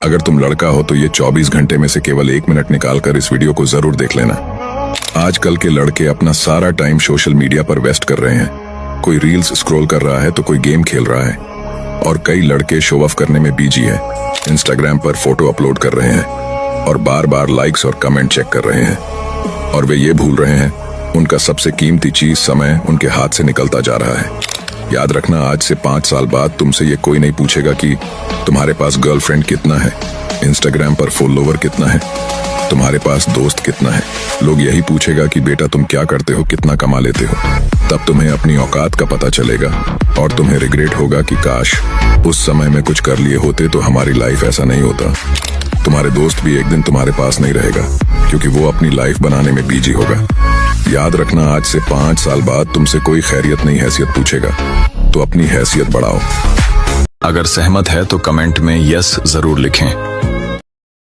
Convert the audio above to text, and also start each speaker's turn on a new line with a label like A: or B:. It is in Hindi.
A: अगर तुम लड़का हो तो ये 24 घंटे में से केवल 1 मिनट निकालकर इस वीडियो को जरूर देख लेना। आजकल के लड़के अपना सारा टाइम सोशल मीडिया पर वेस्ट कर रहे हैं। कोई रील्स स्क्रॉल कर रहा है तो कोई गेम खेल रहा है और कई लड़के शो ऑफ करने में बिजी है। इंस्टाग्राम पर फोटो अपलोड कर रहे हैं और बार बार लाइक्स और कमेंट चेक कर रहे हैं और वे ये भूल रहे हैं उनका सबसे कीमती चीज समय उनके हाथ से निकलता जा रहा है। याद रखना, आज से 5 साल बाद तुमसे ये कोई नहीं पूछेगा कि तुम्हारे पास गर्लफ्रेंड कितना है, इंस्टाग्राम पर फॉलोवर कितना है, तुम्हारे पास दोस्त कितना है। लोग यही पूछेगा कि बेटा तुम क्या करते हो, कितना कमा लेते हो। तब तुम्हें अपनी औकात का पता चलेगा और तुम्हें रिग्रेट होगा कि काश उस समय में कुछ कर लिए होते तो हमारी लाइफ ऐसा नहीं होता। तुम्हारे दोस्त भी एक दिन तुम्हारे पास नहीं रहेगा क्योंकि वो अपनी लाइफ बनाने में बिजी होगा। याद रखना, आज से 5 साल बाद तुमसे कोई खैरियत नहीं हैसियत पूछेगा, तो अपनी हैसियत बढ़ाओ।
B: अगर सहमत है तो कमेंट में यस जरूर लिखें।